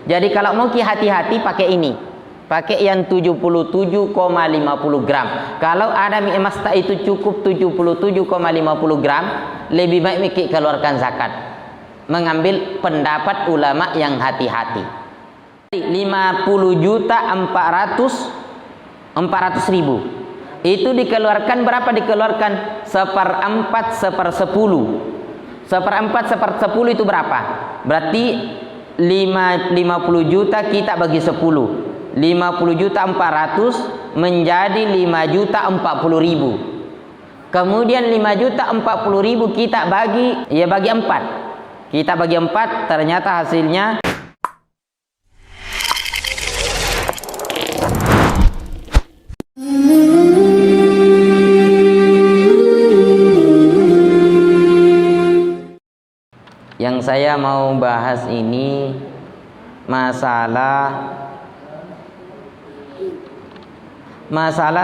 Jadi kalau mau ki hati-hati pakai ini. Pakai yang 77,50 gram. Kalau ada mie emas tak itu cukup 77,50 gram, lebih baik Miki keluarkan zakat. Mengambil pendapat ulama yang hati-hati. 50 juta 400 ribu. Itu dikeluarkan berapa? Dikeluarkan 1/4 1/10. 1/4 1/10 itu berapa? Berarti 50 juta kita bagi 10. 50 juta 400 menjadi 5 juta 40 ribu. Kemudian 5 juta 40 ribu kita bagi 4. Kita bagi 4, ternyata hasilnya yang saya mau bahas ini masalah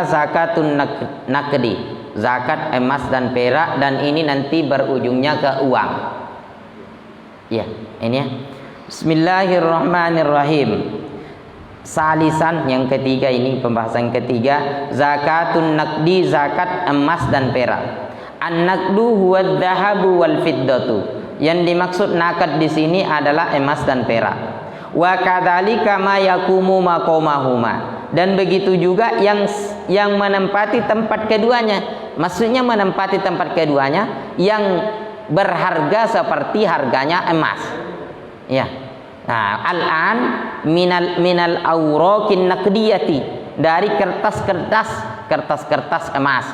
zakatun naqdi, zakat emas dan perak, dan ini nanti berujungnya ke uang. Ya, ini ya. Bismillahirrahmanirrahim. Salisan yang ketiga, ini pembahasan ketiga, zakatun naqdi, zakat emas dan perak. An-naqdu huwa adz-dzahabu wal fiddatu. Yang dimaksud nakad di sini adalah emas dan perak. Wa kadzalika ma yakumu maqamahuma. Dan begitu juga yang menempati tempat keduanya. Maksudnya menempati tempat keduanya yang berharga seperti harganya emas. Ya. Nah, al-an minal awraqin naqdiyati, dari kertas-kertas emas.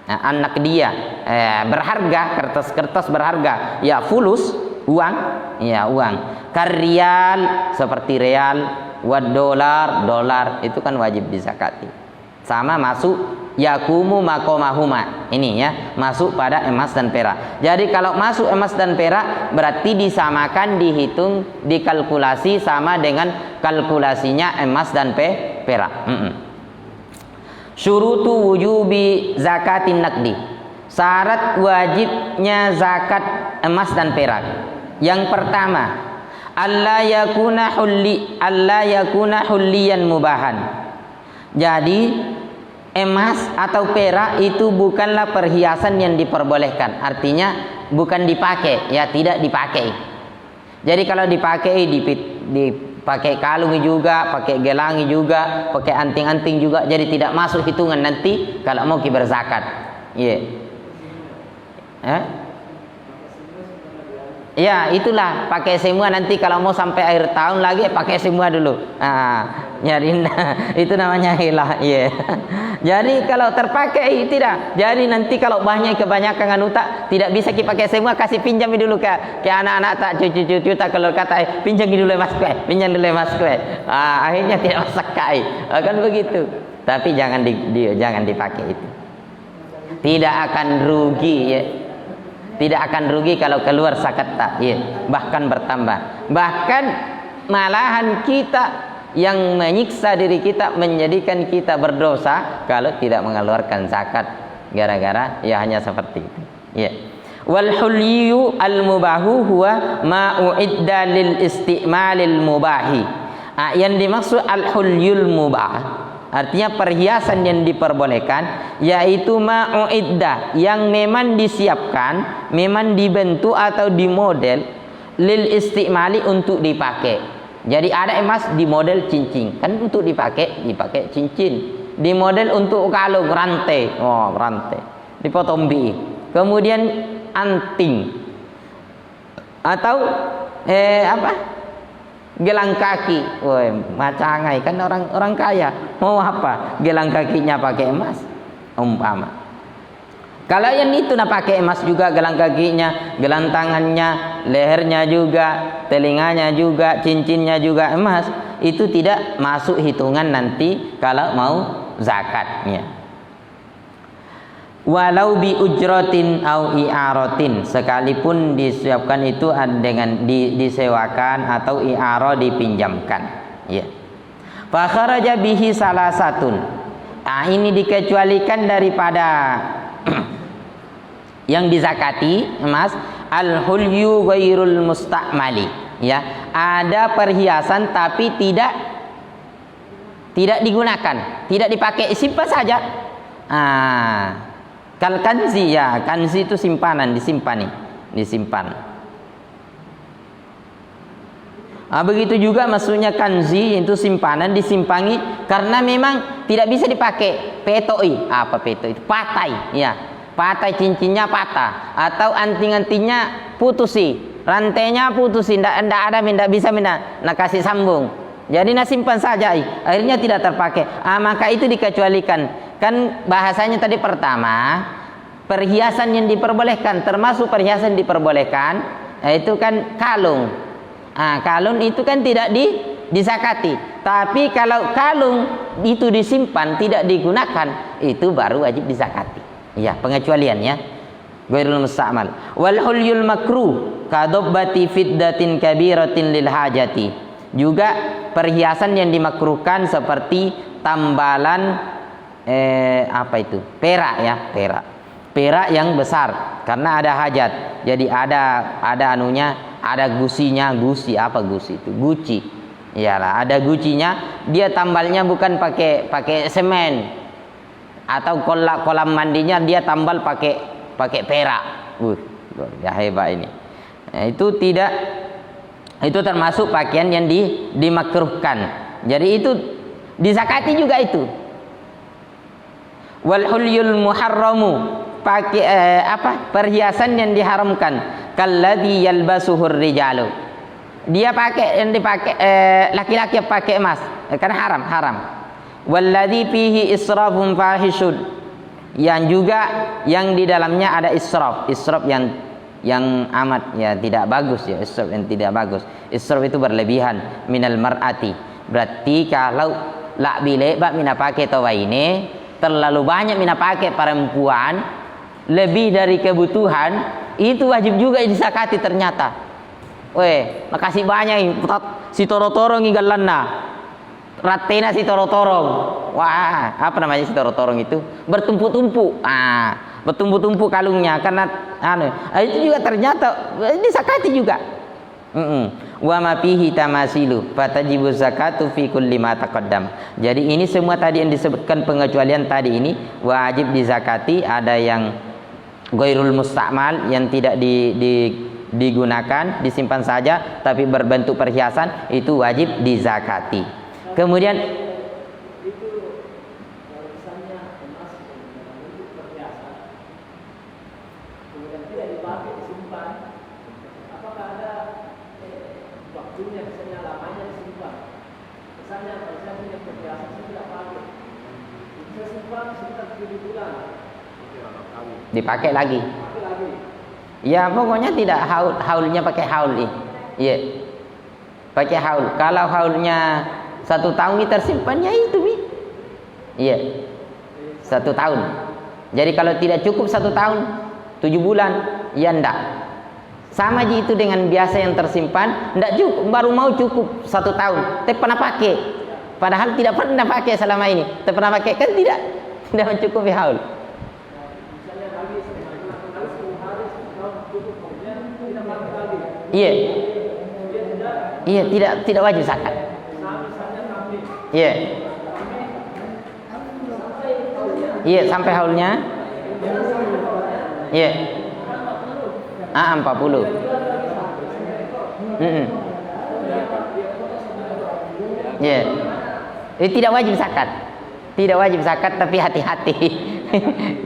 Nah, an-naqdiyah berharga, kertas-kertas berharga. Ya, fulus, uang, ya uang. Karyal, seperti real, dolar itu kan wajib dizakati. Sama masuk yakumu maqamahuma. Ini ya, masuk pada emas dan perak. Jadi kalau masuk emas dan perak berarti disamakan, dihitung, dikalkulasi sama dengan kalkulasinya emas dan perak. Syurutu wujubi zakatin naqdi. Syarat wajibnya zakat emas dan perak. Yang pertama, alla yakuna hulliyan mubahan. Jadi emas atau perak itu bukanlah perhiasan yang diperbolehkan. Artinya bukan dipakai, ya tidak dipakai. Jadi kalau dipakai, dipakai kalung juga, pakai gelang juga, pakai anting-anting juga, jadi tidak masuk hitungan nanti kalau mau berzakat. Iya. Ya itulah, pakai semua nanti kalau mau sampai akhir tahun lagi pakai semua dulu. Nyari itu namanya hilah. Yeah. Jadi kalau terpakai tidak. Jadi nanti kalau kebanyakan anuta tidak bisa dipakai semua, kasih pinjam dulu ke anak-anak tak, cucu-cucu tak, kalau kata pinjam dulu mas kue, pinjam dulu mas kue. Akhirnya tidak masakai. Kan begitu. Tapi jangan dipakai itu. Tidak akan rugi ya. Tidak akan rugi kalau keluar zakat tak, ya. Bahkan bertambah. Bahkan malahan kita yang menyiksa diri kita, menjadikan kita berdosa kalau tidak mengeluarkan zakat gara-gara ya hanya seperti itu. Ya. Wal hulyu al mubahu huwa ma uidda lil isti'malil mubahi. Yang dimaksud al hulyul mubah artinya perhiasan yang diperbolehkan, yaitu ma'uiddah, yang memang disiapkan, memang dibentuk atau dimodel lil istimali, untuk dipakai. Jadi ada emas di model cincin, kan untuk dipakai cincin. Di model untuk kalung, rantai, rantai, dipotong bi. Kemudian anting atau gelang kaki. Woi, macangai kan orang kaya. Mau apa? Gelang kakinya pakai emas umpama. Kalau yang itu pakai emas juga, gelang kakinya, gelang tangannya, lehernya juga, telinganya juga, cincinnya juga emas, itu tidak masuk hitungan nanti kalau mau zakatnya. Walau bi ujratin au i'aratin, sekalipun disiapkan itu dengan disewakan atau i'ara, dipinjamkan, ya. Fa kharaja bihi salasatun. Ini dikecualikan daripada yang dizakati emas, al hulyu ghairul musta'mali, ya, ada perhiasan tapi tidak digunakan, tidak dipakai, simpan saja. Kal kanzi, ya, kanzi itu simpanan, disimpan. Begitu juga maksudnya kanzi itu simpanan, disimpangi karena memang tidak bisa dipakai. Petoi, apa peto itu? Patai, ya. Patai, cincinnya patah atau anting-antingnya putusi, rantainya putusi, tidak bisa kasih sambung. Jadi simpan saja, akhirnya tidak terpakai. Maka itu dikecualikan. Kan bahasanya tadi pertama, perhiasan yang diperbolehkan, termasuk perhiasan diperbolehkan, itu kan kalung. Kalung itu kan tidak disakati. Tapi kalau kalung itu disimpan, tidak digunakan, itu baru wajib disakati. Ya, pengecualian ya. Ghairul musta'mal. Wal hulyul makruh kadobbati fiddatin kabiratin lil hajati. Juga perhiasan yang dimakruhkan seperti tambalan apa itu? Perak ya, perak. Perak yang besar karena ada hajat. Jadi ada anunya, ada gusinya, gusi apa gusi itu? Guci. Iyalah, ada gucinya, dia tambalnya bukan pakai semen. Atau kolam mandinya dia tambal pakai perak. Ya hebat ini. Itu tidak, itu termasuk pakaian yang dimakruhkan. Jadi itu disakati juga itu. Wal hulyul muharramu, perhiasan yang diharamkan, kalladzi yalbasuhur rijalu. Dia pakai yang dipakai laki-laki pakai emas, karena haram. Walladzi fihi israfun fahishun, yang juga yang di dalamnya ada israf yang amat ya tidak bagus ya, israf yang tidak bagus. Israf itu berlebihan, minal mar'ati. Berarti kalau la bileba mina pakai tawa ini terlalu banyak mina pakai perempuan, lebih dari kebutuhan, itu wajib juga disakati ternyata. Makasih banyak si toro-torong igalanna. Ratena si toro-torong. Wah, apa namanya si toro-torong itu? Bertumpuk-tumpuk. Bertumpuk-tumpuk kalungnya karena itu juga ternyata disakati juga. Wa ma fihi tamasilu fatajibu zakatu fi kulli ma taqaddam. Jadi ini semua tadi yang disebutkan pengecualian tadi ini wajib dizakati. Ada yang ghairul musta'mal, yang tidak digunakan, disimpan saja tapi berbentuk perhiasan, itu wajib dizakati. Kemudian itu kalau misalnya emas untuk perhiasan, kemudian tidak dipakai, disimpan, apakah ada waktunya, misalnya lamanya disimpan? Misalnya kalau saya punya perhiasan saya tidak pakai, saya simpan sekitar 7 bulan, dipakai lagi. Ya pokoknya tidak haulnya pakai haul ini. Iya. Pakai haul. Kalau haulnya 1 tahun kita tersimpannya itu iya 1 tahun. Jadi kalau tidak cukup 1 tahun 7 bulan ya ndak. Sama aja itu dengan biasa yang tersimpan, ndak cukup, baru mau cukup 1 tahun tapi pernah pakai, padahal tidak pernah pakai selama ini, tapi pernah pakai kan tidak mencukupi haul. Iya tidak wajib zakat. Iya sampai haulnya. Iya. 40. Iya. Tidak wajib zakat. Tidak wajib zakat, tapi hati-hati.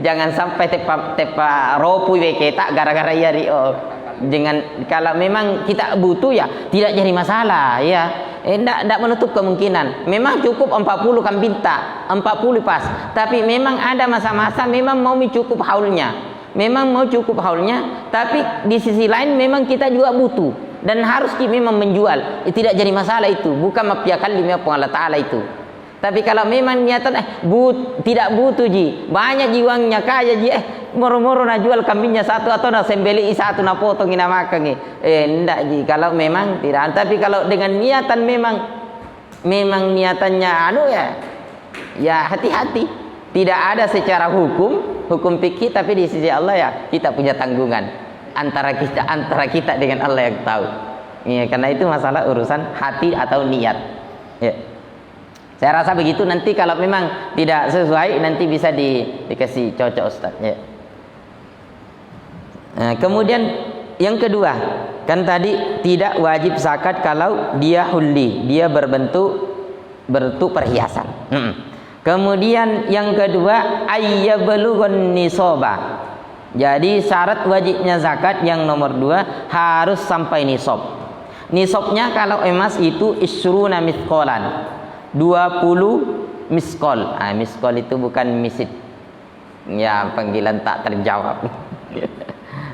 Jangan sampai tepa ropu kita gara-gara ya dengan kalau memang kita butuh ya tidak jadi masalah ya. Tidak menutup kemungkinan. Memang cukup 40 kan minta 40 pas. Tapi memang ada masa-masa memang mau cukup haulnya. Memang mau cukup haulnya, tapi di sisi lain memang kita juga butuh dan harus memang menjual. Tidak jadi masalah itu, bukan mafiakan lima Allah Ta'ala itu. Tapi kalau memang niatan tidak butuh ji, banyak jiwangnya kaya ji, moro-moro na jual kambingnya 1 atau na sembeli 1 na potong ina makan enggak ji. Kalau memang tidak, tapi kalau dengan niatan memang niatannya ya hati-hati. Tidak ada secara hukum fikih, tapi di sisi Allah ya kita punya tanggungan antara kita dengan Allah yang tahu. Ya, karena itu masalah urusan hati atau niat. Ya. Saya rasa begitu, nanti kalau memang tidak sesuai nanti bisa dikasih cocok Ustaz. Ya. Nah, kemudian yang kedua, kan tadi tidak wajib zakat kalau dia hulli, dia berbentuk perhiasan. Kemudian yang kedua, ayyablughun nisaba. Jadi syarat wajibnya zakat yang nomor 2 harus sampai nisab. Nisabnya kalau emas itu isruna mithqalan, 20 miskol. Miskol itu bukan misit. Ya, panggilan tak terjawab.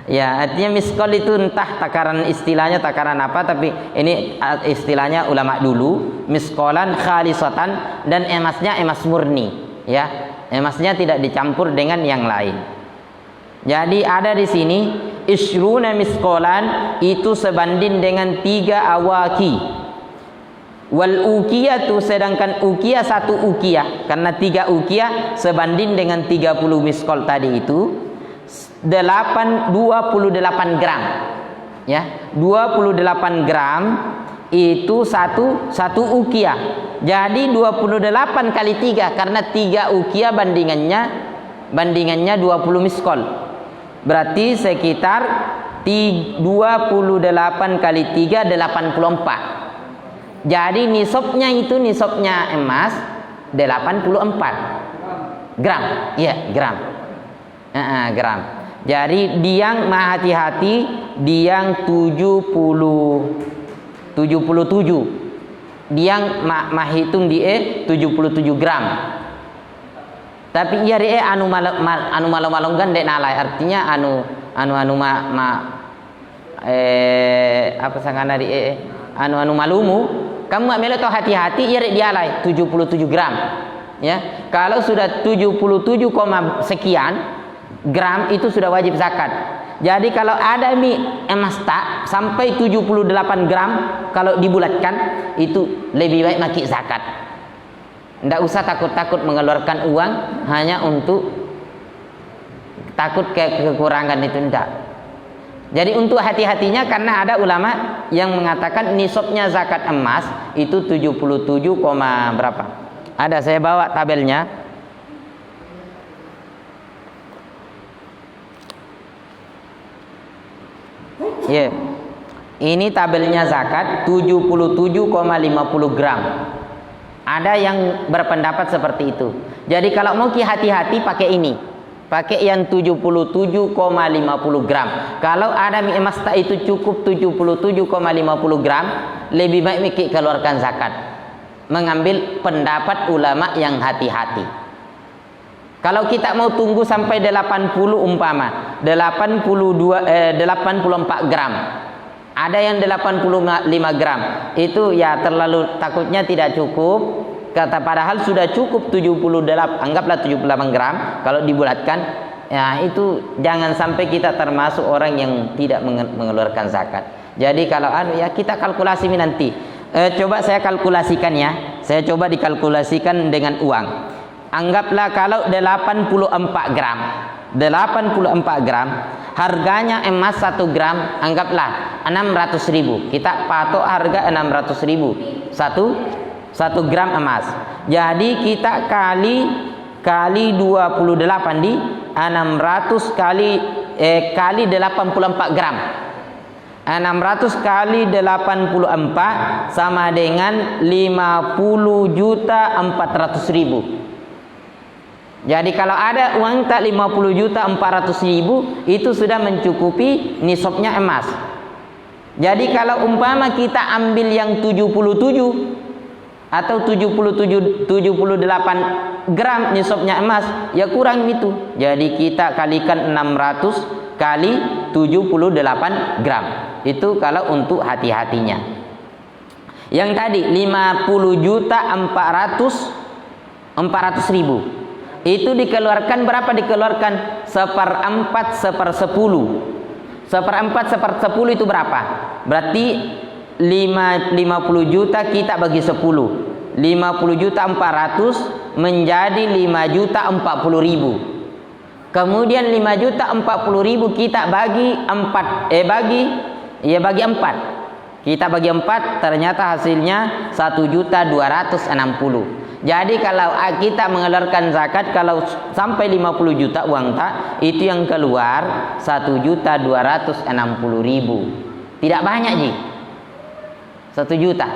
Ya, artinya miskol itu entah takaran istilahnya takaran apa, tapi ini istilahnya ulama dulu, miskolan khalisatan, dan emasnya emas murni, ya. Emasnya tidak dicampur dengan yang lain. Jadi ada di sini isruna miskolan itu sebanding dengan 3 awaki. Wal ukiyatu, sedangkan ukiyah 1 ukiyah, karena 3 ukiyah sebanding dengan 30 miskol tadi itu 28 gram. Ya, 28 gram itu satu ukiyah. Jadi 28 kali 3, karena 3 ukiyah bandingannya 20 miskol. Berarti sekitar 28 kali 3 84. Jadi nisabnya emas 84 gram. Iya, gram. Gram. Jadi diang mah hati-hati, diang 77. Diang mah hitung die 77 gram. Tapi iya anu malam-malam dek nalai, artinya apa sangana anu malumu. Kamu ambil itu hati-hati, iya dialai 77 gram. Ya, kalau sudah 77, sekian gram itu sudah wajib zakat. Jadi kalau ada emas tak sampai 78 gram, kalau dibulatkan itu lebih baik maki zakat. Tidak usah takut-takut mengeluarkan uang hanya untuk takut kekurangan itu, tidak. Jadi untuk hati-hatinya, karena ada ulama yang mengatakan nisabnya zakat emas itu 77, berapa? Ada, saya bawa tabelnya. Ya. Ini tabelnya zakat 77,50 gram. Ada yang berpendapat seperti itu. Jadi kalau mau hati-hati pakai ini. Pakai yang 77,50 gram. Kalau ada emas tak itu cukup 77,50 gram, lebih baik Miki keluarkan zakat. Mengambil pendapat ulama yang hati-hati. Kalau kita mau tunggu sampai 80 umpama 84 gram, ada yang 85 gram, itu ya terlalu, takutnya tidak cukup. Kata padahal sudah cukup 78, anggaplah 78 gram kalau dibulatkan. Ya, itu jangan sampai kita termasuk orang yang tidak mengeluarkan zakat. Jadi kalau ya kita kalkulasi nanti. Coba saya kalkulasikan ya. Saya coba dikalkulasikan dengan uang. Anggaplah kalau 84 gram. 84 gram, harganya emas 1 gram anggaplah 600.000. Kita patok harga 600.000. 1 gram emas. Jadi kita kali 28 di 600 kali 84 gram. 600 kali 84 sama dengan 50.400.000. Jadi kalau ada uang tak 50.400.000 itu sudah mencukupi nisabnya emas. Jadi kalau umpama kita ambil yang 77 atau 78 gram nisabnya emas, ya kurang itu. Jadi kita kalikan 600 kali 78 gram. Itu kalau untuk hati-hatinya. Yang tadi 50.400.000 itu dikeluarkan berapa? Dikeluarkan 1/4 1/10. 1/4 1/10 itu berapa? Berarti 50 juta kita bagi 10. 50.400.000 menjadi 5.040.000. Kemudian 5.040.000 kita bagi 4. Bagi 4. Kita bagi 4, ternyata hasilnya 1.260.000. Jadi kalau kita mengeluarkan zakat, kalau sampai 50 juta uang tak, itu yang keluar 1.260.000. Tidak banyak, Ji. 1 juta.